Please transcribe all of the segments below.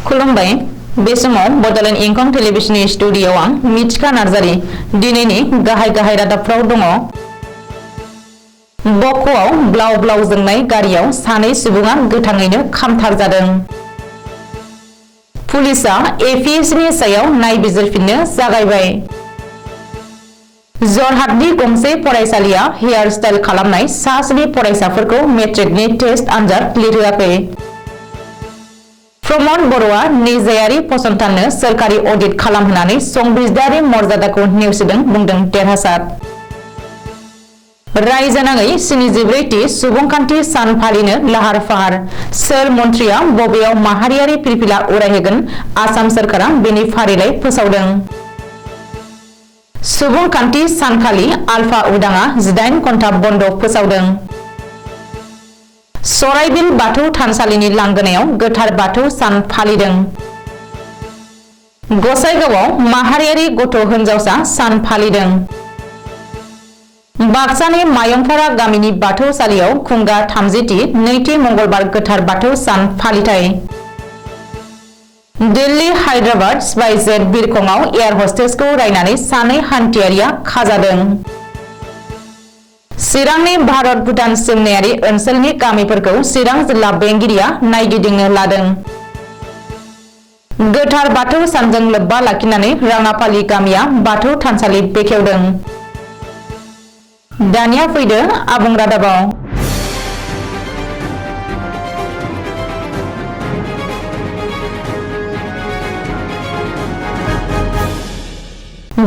खुलुमबाय बे समाव बड'लेण्ड इंखं टेलिभिजननि स्टुडिय'आव आं मिथिखा नार्जारी दिनैनि गाहाय रादाबफ्राव दङ। बक'आव ब्लाव ब्लाव जोंनाय गारियाव सानै सुबुङा गोथाङैनो खामथार जादों। पुलिसआ एपिएससिनि सायाव नायबिजिरफिननो जागायबाय। जरहाटनि गंसे फरायसालिया हेयार स्टाइल खालामनाय सा 7 फरायसाफोरखौ मेट्रिकनि टेस्ट आनजाद लिरहोआखै। प्रमद बर'आ निजायारि फसंथाननो सोरखारि अडिट खालामहोनानै संबिजिदारि मर्यादाखौ नेवसिदों बुंदों देरहासार। रायजोनाङै 74थि सुबुंखान्थि सान फालिनो लाहार फाहार। सोर मन्थ्रिया बबेयाव माहारियारि फिरफिला उरायहोगोन आसाम सोरखारा बेनि फारिलाइ फोसावदों। सुबुंखान्थि सानखालि आलफा उदाङा 18 घन्टा बन्द फोसावदों। सराइबिल बाथौ थानसालिनि लांगोनायाव गोथार बाथौ सान फालिदों। गसाइगावआव माहारियारि गथ' हिनजावसा सान फालिदों। बाक्सानि मायंपारा गामिनि बाथौसालियाव खुंगा 30थि नैथि मंगलबार गोथार बाथौ सान फालिथाय। दिल्ली हायद्राबाद स्पाइसजेट बिरखंआव एयार हस्टेसखौ रायनानै सानै हान्थियारिया खाजादों। चिरांनि भारत भुटान सिमनायारि ओनसोलनि गामिफोरखौ चिरां जिल्ला बेंगिरिया नायगिदिंनो लादों। गोथार बाथौ सानजों लोब्बा लाखिनानै राङापालि गामिया बाथौ थानसालि बेखेवदों। दानिया फैदो आबुं रादाबाव।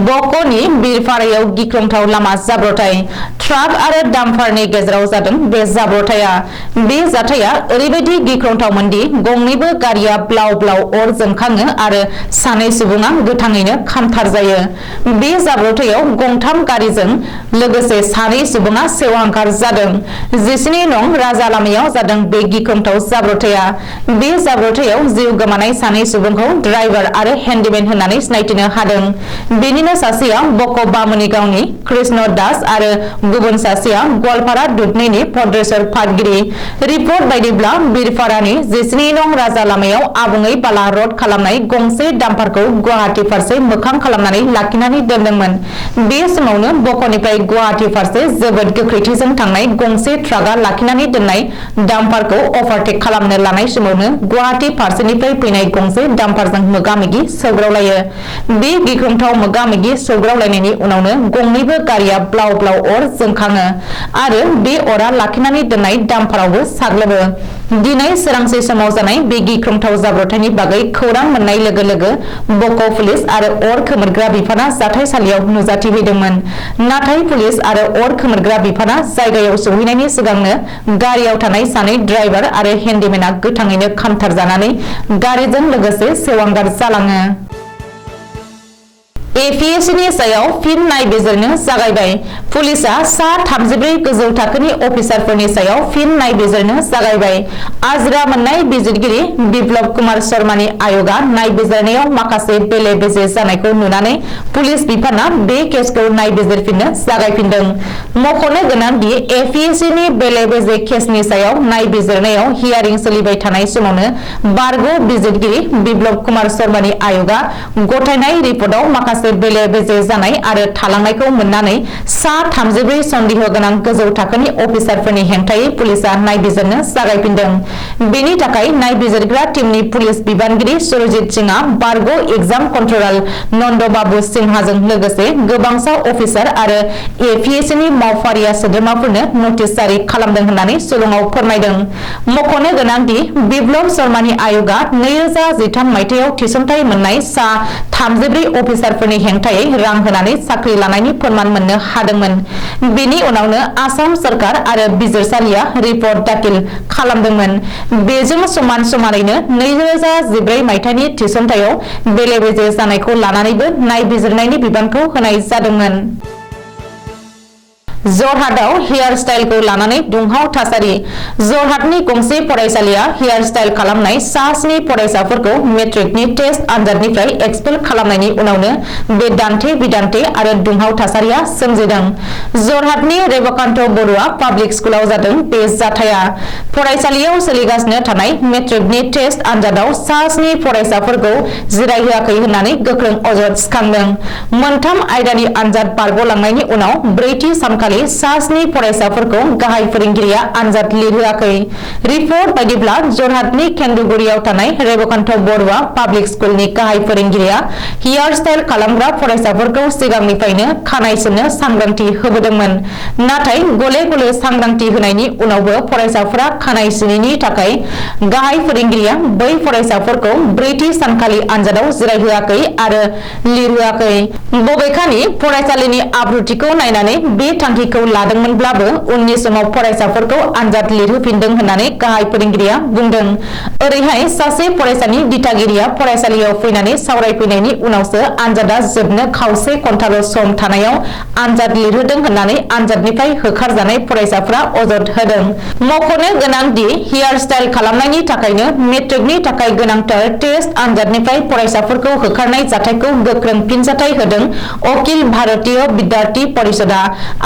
बक'नि बिरफारायाव गिख्रंथाव लामा जाब्रथाय। ट्राक आरो डाम्पारनि गेजेराव जादों बे जाब्रथाया। बे जाथाया ओरैबायदि गिख्रंथावमोनदि गंनैबो गारिया ब्लाव ब्लाव अर जोंखाङो आरो सानै सुबुङा गोथाङैनो खामथार जायो। बे जाब्रथायाव गंथाम गारिजों लोगोसे सानै सुबुङा सेवहांगार जादों। 19 नं राजा लामायाव जादों बे गिख्रंथाव जाब्रथाया। बे जाब्रथायाव जिउ गोमानाय सानै सुबुंखौ ड्राइभार आरो हेन्डीमेन होननानै सिनायथिनो हादों। बेनिनो सासेया बक' बामुनिगावनि कृष्ण दास आरो गुबुन सासेया गवालपारा दुधनैनि भद्रेश्वर पाटगिरि। रिपर्ट बायदिब्ला बिरफारानि 19 नं राजा लामायाव आबुङै बाला रड खालामनाय गंसे डाम्पारखौ गुवाहाटी फारसे मोखां खालामनानै लाखिनानै दोनदोंमोन। बे समावनो बक'निफ्राय गुवाहाटी फारसे जोबोद गोख्रैथिजों थांनाय गंसे ट्राकआ लाखिनानै दोननाय डाम्पारखौ अभारटेक खालामनो लानाय समावनो गुवाहाटी फारसेनिफ्राय फैनाय गंसे डाम्पारजों मोगा-मोगि सौग्रावलायो। बे गिख्रंथाव मोगा-मोगि सौग्रावलायनायनि उनावनो गंनैबो गारिया ब्लाव ब्लाव अर जोंखाङो आरो बे अरा लाखिनानै दोननाय डाम्पारावबो साग्लोबो। दिनै सोरांसे समाव जानाय बे गिख्रंथाव जाब्रथायनि बागै खौरां मोननाय लोगो लोगो बक' पुलिस आरो अर खोमोरग्रा बिफाना जाथायसालियाव नुजाथिफैदोंमोन। नाथाय पुलिस आरो अर खोमोरग्रा बिफाना जायगायाव सौहैनायनि सिगांनो गारियाव थानाय सानै ड्राइभार आरो हेन्डीमेना गोथाङैनो खामथार जानानै गारिजों लोगोसे सेवहांगार जालाङो। एपिएससिनि सायाव फिन नायबिजिरनो जागायबाय। पुलिसआ सा 34 गोजौ थाखोनि अफिसारफोरनि सायाव फिन नायबिजिरनो जागायबाय। आजिरा मोननाय बिजिरगिरि बिप्लब कुमार शर्मानि आय'गआ नायबिजिरनायाव माखासे बेले-बेजे जानायखौ नुनानै पुलिस बिफाना बे केसखौ नायबिजिरफिननो जागायफिनदों। मख'नो गोनांदि एपिएससिनि बेले-बेजे केसनि सायाव नायबिजिरनायाव हियारिं सोलिबाय थानाय समावनो बारग' बिजिरगिरि बिप्लब कुमार शर्मानि आय'गआ गथायनाय रिपर्टआव माखासे बेले-बेजे जानाय आरो थालांनायखौ मोननानै सा 34 सन्देह गोनां गोजौ थाखोनि अफिसारफोरनि हेंथायै पुलिसआ नायबिजिरनो जागायफिनदों। बेनि थाखाय नायबिजिरग्रा टीमनि पुलिस बिबानगिरि सुरजित सिंहआ बारग' एग्जाम कन्ट्रलार नन्द बाबु सिन्हाजों लोगोसे गोबांसा अफिसार आरो एपिएससिनि मावफारिया सोद्रोमाफोरनो नटिस जारि खालामदों होननानै सुलुङाव फोरमायदों। मख'नो गोनांदि बिप्लब शर्मानि आय'गआ 2013 मायथाइयाव थिसनथाइ मोननाय सा 34 अफिसारफोरनि हेंथायै रां होनानै साख्रि लानायनि फोरमान मोननो हादोंमोन। बेनि उनावनो आसाम सोरखार आरो बिजिरसालिया रिपर्ट दाखिल खालामदोंमोन। बेजों समान समानैनो 2014 मायथाइनि थिसनथायाव बेले-बेजे जानायखौ लानानैबो नायबिजिरनायनि बिबानखौ होनाय जादोंमोन। जरहाटआव हेयार स्टाइलखौ लानानै दुंहाव थासारि जरहाटनि गंसे फरायसालिया हेयार स्टाइल खालामनाय सा-7 फरायसाफोरखौ मेट्रिकनि टेस्ट आनजादनिफ्राय एक्सपेल खालामनायनि उनावनो बे दान्थे बिदान्थे आरो दुंहाव थासारिया सोमजिदों। जरहाटनि रेबकान्त बरुवा पाब्लिक स्कुलाव जादों बे जाथाया। फरायसालियाव सोलिगासिनो थानाय मेट्रिकनि टेस्ट आनजादाव सा-7 फरायसाफोरखौ जिरायहोआखै होननानै गोख्रों अजद सिखांदों। मोनथाम आयदानि आनजाद बारग'लांनायनि उनाव ब्रैथि सानखालि सा-7 फरायसाफोरखौ गाहाय फोरोंगिरिया आनजाद लिरहोआखै। रिपर्ट बायदिब्ला जरहाटनि केन्दुगुरियाव थानाय रेबकान्त बरुवा पाब्लिक स्कुलनि गाहाय फोरोंगिरिया हेयार स्टाइल खालामग्रा फरायसाफोरखौ सिगांनिफ्रायनो खानाय सिननो सांग्रांथि होबोदोंमोन। नाथाय गले गले सांग्रांथि होनायनि उनावबो फरायसाफोरा खानाय सिनैनि थाखाय गाहाय फोरोंगिरिया बै फरायसाफोरखौ ब्रैथि सानखालि आनजादाव जिरायहोआखै आरो लिरहोआखै। बबेखानि फरायसालिनि आब्रुथिखौ नायनानै बे थांखिखौ लादोंमोनब्लाबो उननि समाव फरायसाफोरखौ आनजाद लिरहोफिनदों होननानै गाहाय फोरोंगिरिया बुंदों। ओरैहाय सासे फरायसानि दिथागिरिया फरायसालियाव फैनानै सावरायफैनायनि उनावसो आनजादा जोबनो खावसे घन्टाल' सम थानायाव आनजाद लिरहोदों होननानै आनजादनिफ्राय होखारजानाय फरायसाफोरा अजद होदों। मख'नो गोनां दि हेयार स्टाइल खालामनायनि थाखायनो मेट्रिकनि थाखाय गोनांथार टेस्ट आनजादनिफ्राय फरायसाफोरखौ होखारनाय जाथायखौ गोख्रों फिनजाथाय होदों अखिल भारतीय विद्यार्थी परिषदआ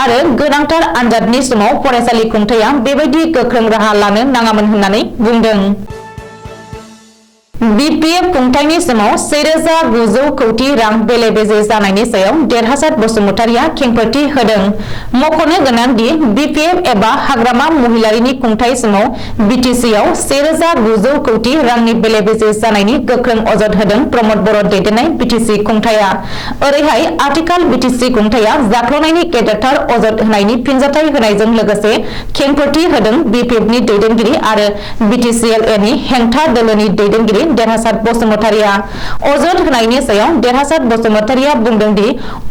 आरो गोनांथार आनजादनि समाव फरायसालि खुंथाया बेबायदि गोख्रों राहा लानो नाङामोन होननानै बुंदों। बीपीएफ खुंथायनि समाव 1,900 कोटी रां बेले-बेजे जानायनि सायाव देरहासात बसुमतारिया खेंफोरथि होदों। मख'नो गोनां दि बीपीएफ एबा हाग्रामा महिलारिनि खुंथाय समाव बीटीसीआव 1,900 कोटी रांनि बेले-बेजे जानायनि गोख्रों अजद होदों प्रमद बर' दैदेननाय बीटीसी खुंथाया। ओरैहाय आथिखाल बीटीसी खुंथाया जाख्ल'नायनि गेदेरथार अजद होनायनि फिनजाथाय होनायजों लोगोसे खेंफोरथि होदों बीपीएफनि दैदेनगिरि आरो बीटीसीएलएनि हेंथा दोलोनि दैदेनगिरि देरहासात बसुमतारिया। अजद होनायनि सायाव देरहासात बसुमतारिया बुंदों दि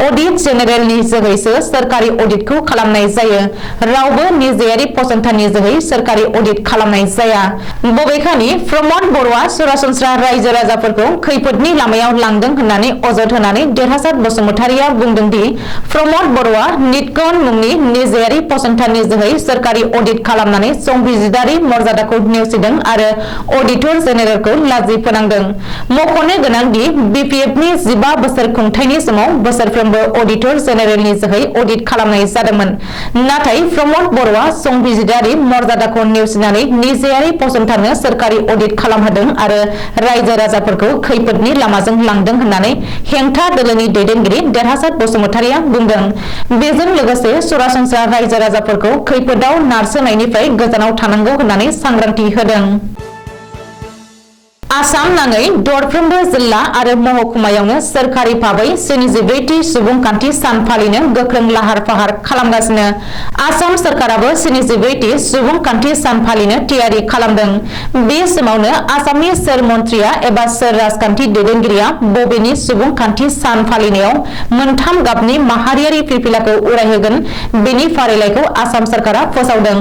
अडिट जेनेरेलनि जोहैसो सोरखारि अडिटखौ खालामनाय जायो। रावबो निजेयारि फसंथाननि जोहै सोरखारि अडिट खालामनाय जाया। बबेखानि प्रमद बर'आ सरासनस्रा रायजो राजाफोरखौ खैफोदनि लामायाव लांदों होननानै अजद होनानै देरहासात बसुमतारिया बुंदों दि प्रमद बर'आ निटकन मुंनि निजेयारि फसंथाननि जोहै सोरखारि अडिट खालामनानै संबिजिदारि मर्यादाखौ नेवसिदों आरो अडिटर जेनेरेलखौ लाजि फोनांदों। मख'नो गोनां दि बीपीएफनि 15 बोसोर खुंथायनि समाव बोसोरफ्रोमबो अडिटर जेनेरेलनि जोहै अडिट खालामनाय जादोंमोन। नाथाय प्रमद बर'आ संबिजिदारि मर्यादाखौ नेवसिनानै निजेयारि फसंथाननो सोरखारि अडिट खालामहोदों आरो रायजो राजाफोरखौ खैफोदनि लामाजों लांदों होननानै हेंथा दोलोनि दैदेनगिरि देरहासात बसुमतारिया बुंदों। बेजों लोगोसे सरासनस्रा रायजो राजाफोरखौ खैफोदाव नारसोनायनिफ्राय गोजानाव थानांगौ होननानै सांग्रांथि होदों। आसाम नाङै दरफ्रोमबो जिल्ला आरो महकुमायावनो सोरखारि भाबै 74थि सुबुंखान्थि सान फालिनो गोख्रों लाहार-फाहार खालामगासिनो। आसाम सोरखाराबो 74थि सुबुंखान्थि सान फालिनो थियारि खालामदों। बे समावनो आसामनि सोर मन्थ्रिया एबा सोर राजखान्थि दैदेनगिरिया बबेनि सुबुंखान्थि सान फालिनायाव मोनथाम गाबनि माहारियारि फिरफिलाखौ उरायहोगोन बेनि फारिलाइखौ आसाम सोरखारा फोसावदों।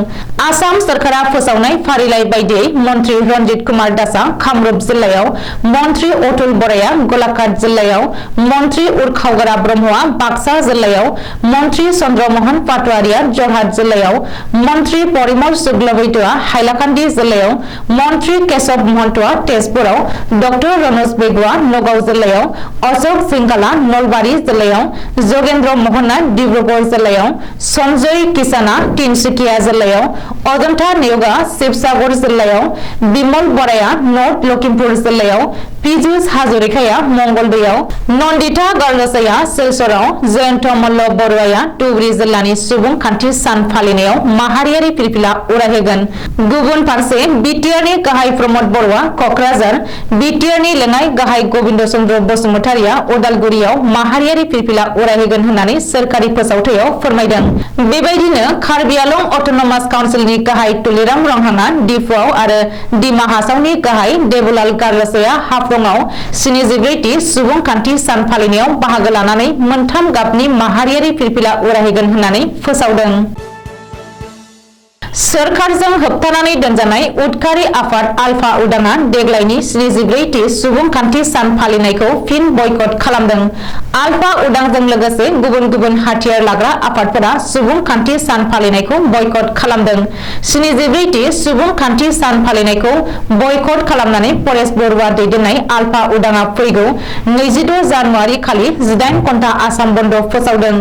आसाम सोरखारा फोसावनाय फारिलाइ बायदियै मन्थ्रि रन्जित कुमार दासआ कामरुप जिल्लायाव, मन्थ्रि अतुल बराया गलाघाट जिल्लायाव, मन्थ्रि उरखावगोरा ब्रह्मआ बाक्सा जिल्लायाव, मन्थ्रि चन्द्रमोहन पाटवारिया जरहाट जिल्लायाव, मन्थ्रि परिमल शुक्लबैद्यआ हाइलाकान्दि जिल्लायाव, मन्थ्रि केशव महन्तआ तेजपुराव, डक्टर रनज बेगुआ नगाव जिल्लायाव, अशोक सिंघालआ नलबारि जिल्लायाव, जोगेन्द्र मोहनआ डिब्रुगड़ जिल्लायाव, सन्जय किसानआ तिनसुकिया जिल्लायाव, अजन्ता नेउगा शिवसागर जिल्लायाव, बिमल बराया नर्थ लखिमपुर जिल्लायाव, पीयूष हाजरिकाया मंगलदैयाव, नन्दिता गार्लसाया सिलचराव, जयन्त मल्ल बरुवाया धुबरी जिल्लानि सुबुंखान्थि सान फालिनायाव माहारियारि फिरफिला उरायहोगोन। गुबुन फारसे बिटिआरनि गाहाय प्रमद बर'आ क'क्राझार, बिटिआरनि लेङाइ गाहाय गबिन्द चन्द्र बसुमतारिया उदालगुरियाव माहारियारि फिरफिला उरायहोगोन होननानै सोरखारि फोसावथायाव फोरमायदों। बेबायदिनो कार्बि आलं अट'नमास काउन्सिलनि गाहाय तुलिराम रंहांआ डिफुआव आरो डिमा हासावनि गाहाय देबुलाल गार्लसाया हाफ्लंआव 74थि सुबुंखान्थि सान फालिनायाव बाहागो लानानै मोनथाम गाबनि माहारियारि फिरफिला उरायहोगोन होननानै फोसावदों। सोरखारजों होबथानानै दोनजानाय उदखारि आफाद आलफा उदांआ देग्लायनि 74थि सुबुंखान्थि सान फालिनायखौ फिन बयकट खालामदों। आल्फा उदांजों लोगोसे गुबुन हाथियार लाग्रा आफादफोरा सुबुंखान्थि सान फालिनायखौ बयकट खालामदों। 74थि सुबुंखान्थि सान फालिनायखौ बयकट खालामनानै परेश बरुवा दैदेननाय आल्फा उदांआ फैगौ 26 जानुवारि खालि 18 घन्टा आसाम बन्द फोसावदों।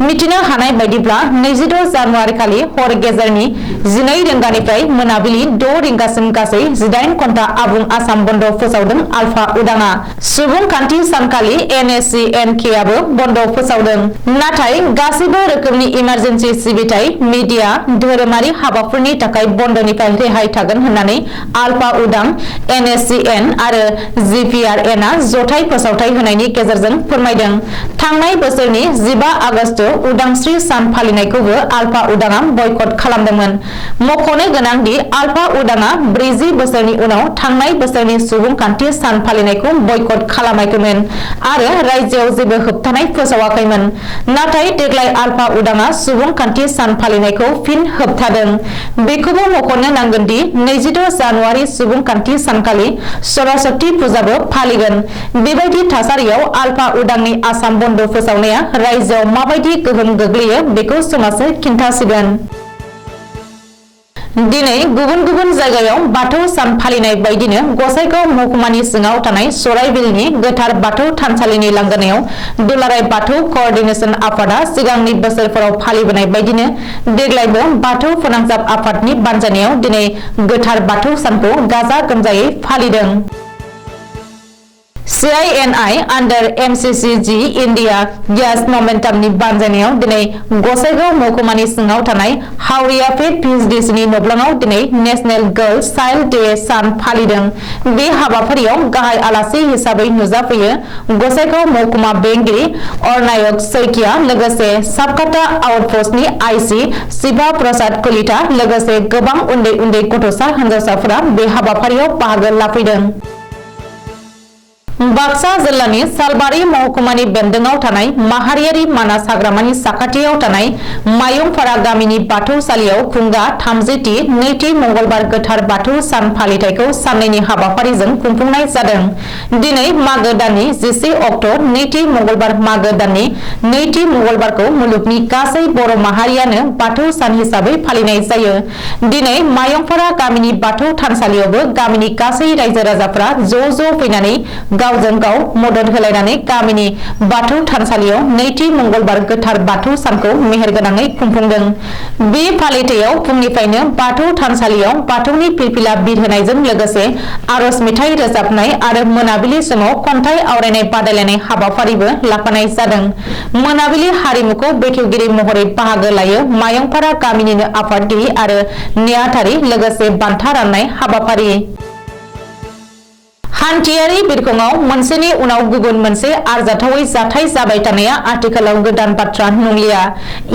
मिथिनो हानाय बायदिब्ला 26 जानुवारि खालि हर गेजेरनि 12 रिंगानिफ्राय मोनाबिलि 6 रिंगासिम गासै 18 घन्टा आबुं आसाम बन्द फोसावदों आल्फा उदांआ। सुबुंखान्थि सानखालि NSCNK आबो बन्द फोसावदों। नाथाय गासैबो रोखोमनि इमारजेन्सि सिबिथाय, मिडिया, धोरोमारि हाबाफोरनि थाखाय बन्दनिफ्राय रेहाय थागोन होननानै आल्फा उदां, NSCN आरो GPRN आ जथाय फोसावथाय होनायनि गेजेरजों फोरमायदों। थांनाय बोसोरनि 15 आगस्त उदांस्रि सान फालिनायखौबो आल्फा उदांआ बयकट खालामदोंमोन। मख'नो गोनांदि आल्फा उदांआ 40 बोसोरनि उनाव थांनाय बोसोरनि सुबुंखान्थि सान फालिनायखौ बयकट खालामाखैमोन आरो रायजोआव जेबो होबथानाय फोसावाखैमोन। नाथाय देग्लाय आल्फा उदांआ सुबुंखान्थि सान फालिनायखौ फिन होबथादों। बेखौबो मख'नो नांगोनदि 26 जानुवारि सुबुंखान्थि सानखालि सरस्वती फुजाबो फालिगोन। बेबायदि थासारियाव आल्फा उदांनि आसाम बन्द फोसावनाया रायजोआव माबायदि गोहोम गोग्लैयो बेखौ समाजो खिन्थासिगोन। दिनै गुबुन जायगायाव बाथौ सान फालिनाय बायदिनो गसाइगाव महकुमानि सिङाव थानाय सराइबिलनि गोथार बाथौ थानसालिनि लांगोनायाव दुलाराय बाथौ कअर्डिनेशन आफादा सिगांनि बोसोरफोराव फालिबोनाय बायदिनो देग्लायबो बाथौ फोनांजाब आफादनि बानजायनायाव दिनै गोथार बाथौ सानखौ गाजा गोमजायै फालिदों। CINI आन्डार MCCG इन्डिया ग्यास ममेन्टामनि बानजायनायाव दिनै गसाइगाव महकुमानि सिङाव थानाय हावरियापेट PHDCनि नब्लाङाव दिनै नेशनेल गार्लस चाइल्ड डे सान फालिदों। बे हाबाफारियाव गाहाय आलासि हिसाबै नुजाफैयो गसाइगाव महकुमा बेंगिरि अरनायक सैकिया, लोगोसे साबकाटा आउटपस्टनि IC शिवा प्रसाद कलिता, लोगोसे गोबां उन्दै गथ'सा हिनजावसाफोरा बे हाबाफारियाव बाहागो लाफैदों। बाक्सा जिल्लानि सालबारि महकुमानि बेन्दोंआव थानाय माहारियारि मानास हाग्रामानि साखाथियाव थानाय मायंपारा गामिनि बाथौसालियाव खुंगा 30थि नैथि मंगलबार गोथार बाथौ सान फालिथायखौ साननैनि हाबाफारिजों खुंफुंनाय जादों। दिनै मागो दाननि 11 अक्ट' नैथि मंगलबार मागो दाननि नैथि मंगलबारखौ मुलुगनि गासै बर' माहारियानो बाथौ सान हिसाबै फालिनाय जायो। दिनै मायंपारा गामिनि बाथौ थानसालियावबो गामिनि गासै रायजो राजाफोरा ज' फैनानै गावजों गाव मदद होलायनानै गामिनि बाथौ थानसालियाव नैथि मंगलबार गोथार बाथौ सानखौ मेहेरगोनाङै खुंफुंदों। बे फालिथायाव फुंनिफ्रायनो बाथौ थानसालियाव बाथौनि फिरफिला बिरहोनायजों लोगोसे आरज मेथाइ रोजाबनाय आरो मोनाबिलि समाव खन्थाइ आवरायनाय बादायलायनाय हाबाफारिबो लाफानाय जादों। मोनाबिलि हारिमुखौ बेखेवगिरि महरै बाहागो लायो मायंपारा गामिनिनो आफादगिरि आरो नेहाथारि, लोगोसे बान्था राननाय हाबाफारि। हान्थियारि बिरखंआव मोनसेनि उनाव गुबुन मोनसे आरजाथावै जाथाय जाबाय थानाया आथिखालाव गोदान बाथ्रा नंलिया।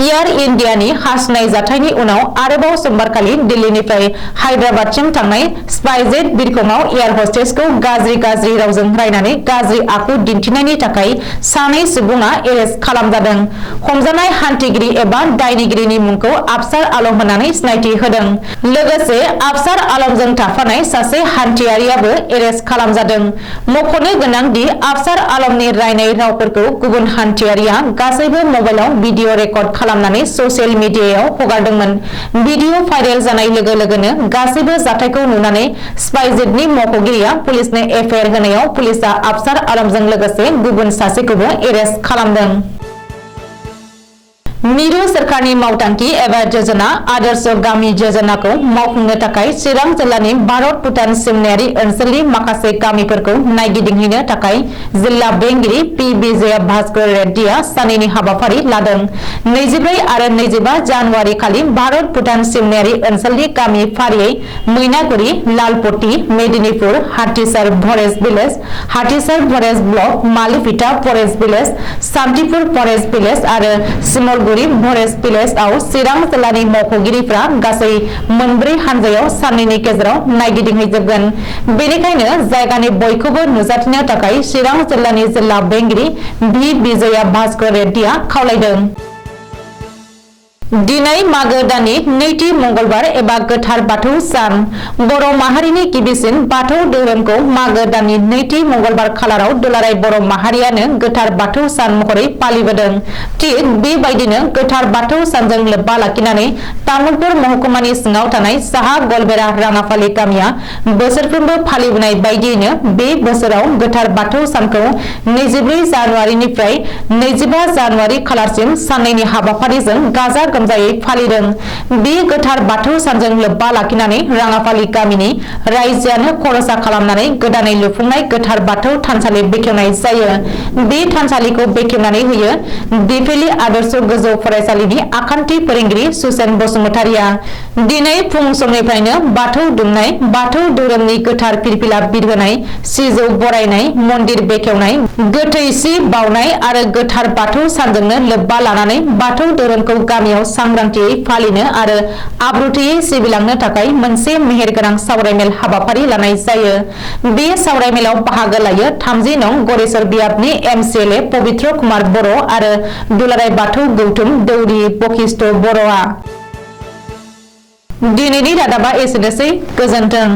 एयार इन्डियानि हासुनाय जाथायनि उनाव आरोबाव समबारखालि दिल्लीनिफ्राय हायद्राबादसिम थांनाय स्पाइसजेट बिरखंआव एयार हस्टेसखौ गाज्रि रावजों रायनानै गाज्रि आखु दिन्थिनायनि थाखाय सानै सुबुङा एरेस्ट खालामजादों। हमजानाय हान्थिगिरि एबा दायनिगिरिनि मुंखौ आफसार आलम होननानै सिनायथि होदों। लोगोसे आफसार आलमजों थाफानाय सासे हान्थियारियाबो एरेस्ट खालामजादों। मख'नो गोनांदि आफसार आलमनि रायनाय रावफोरखौ गुबुन हान्थियारिया गासैबो मबाइलाव भिडिअ रेकर्ड खालामनानै ससियेल मिडियायाव हगारदोंमोन। भिडिअ भाइरेल जानाय लोगोनो गासैबो जाथायखौ नुनानै स्पाइसजेटनि मावख'गिरिया पुलिसनो एफआइआर होनायाव पुलिसआ आफसार आलमजों लोगोसे गुबुन सासेखौबो एरेस्ट खालामदों। मिरु सोरखारनि मावथांखि एबा योजना आदर्श गामि योजनाखौ मावफुंनो थाखाय चिरां जिल्लानि भारत भुटान सिमनायारि ओनसोलनि माखासे गामिफोरखौ नायगिदिंहैनो थाखाय जिल्ला बेंगिरि पि विजय भास्कर रेड्डीआ सानैनि हाबाफारि लादों। 24 आरो 25 जानुवारि खालि भारत भुटान सिमनायारि ओनसोलनि गामि फारियै Mainaguri, Lalpatti, Medinipur, Hatisar forest village, Hatisar forest block, Malifita forest village, Santipur forest village आरो सिमलगुरि फरेस्ट भिलेजआव चिरां जिल्लानि मावख'गिरिफ्रा गासै मोनब्रै हानजायाव साननैनि गेजेराव नायगिदिंहैजोबगोन। बेनिखायनो जायगानि बयखौबो नुजाथिनो थाखाय चिरां जिल्लानि जिल्ला बेंगिरि भि विजय भास्कर रेड्डीआ खावलायदों। दिनै मागो दाननि नैथि मंगलबार एबा गोथार बाथौ सान बर' माहारिनि गिबिसिन बाथौ धोरोमखौ मागो दाननि नैथि मंगलबार खालाराव दुलाराय बर' माहारियानो गोथार बाथौ सान महरै फालिबोदों। थिग बेबायदिनो गोथार बाथौ सानजों लोब्बा लाखिनानै तामुलपुर महकुमानि सिङाव थानाय साहा गलबेरा राङाफालि गामिया बोसोरफ्रोमबो फालिबोनाय बायदियैनो बे बोसोराव गोथार बाथौ सानखौ 24 जानुवारिनिफ्राय 25 जानुवारि खालारसिम साननैनि हाबाफारिजों गाजा गोमजायै फालिदों। बे गोथार बाथौ सानजों लोब्बा लाखिनानै राङाफालि गामिनि रायजोआनो खरसा खालामनानै गोदानै लुफुंनाय गोथार बाथौ थानसालि बेखेवनाय जायो। बे थानसालिखौ बेखेवनानै होयो दिफेलि आदर्श गोजौ फरायसालिनि आखान्थि फोरोंगिरि सुसेन बसुमतारिया। दिनै फुं समनिफ्रायनो बाथौ दुमनाय, बाथौ धोरोमनि गोथार फिरफिला बिरहोनाय, सिजौ बरायनाय, मन्दिर बेखेवनाय, गोथै सि बाउनाय आरो गोथार बाथौ सानजोंनो लोब्बा लानानै बाथौ धोरोमखौ गामियाव सांग्रांथियै फालिनो आरो आब्रुथियै सिबिलांनो थाखाय मोनसे मेहेरगोनां सावरायमेल हाबाफारि लानाय जायो। बे सावरायमेलाव बाहागो लायो 30 नं गरेस्वर बियाबनि MCLA पबित्र कुमार बर' आरो दुलाराय बाथौ गौथुम दौरि बखिष्ट बर'आ। दिनैनि रादाबा एसेनोसै। गोजोन्थों।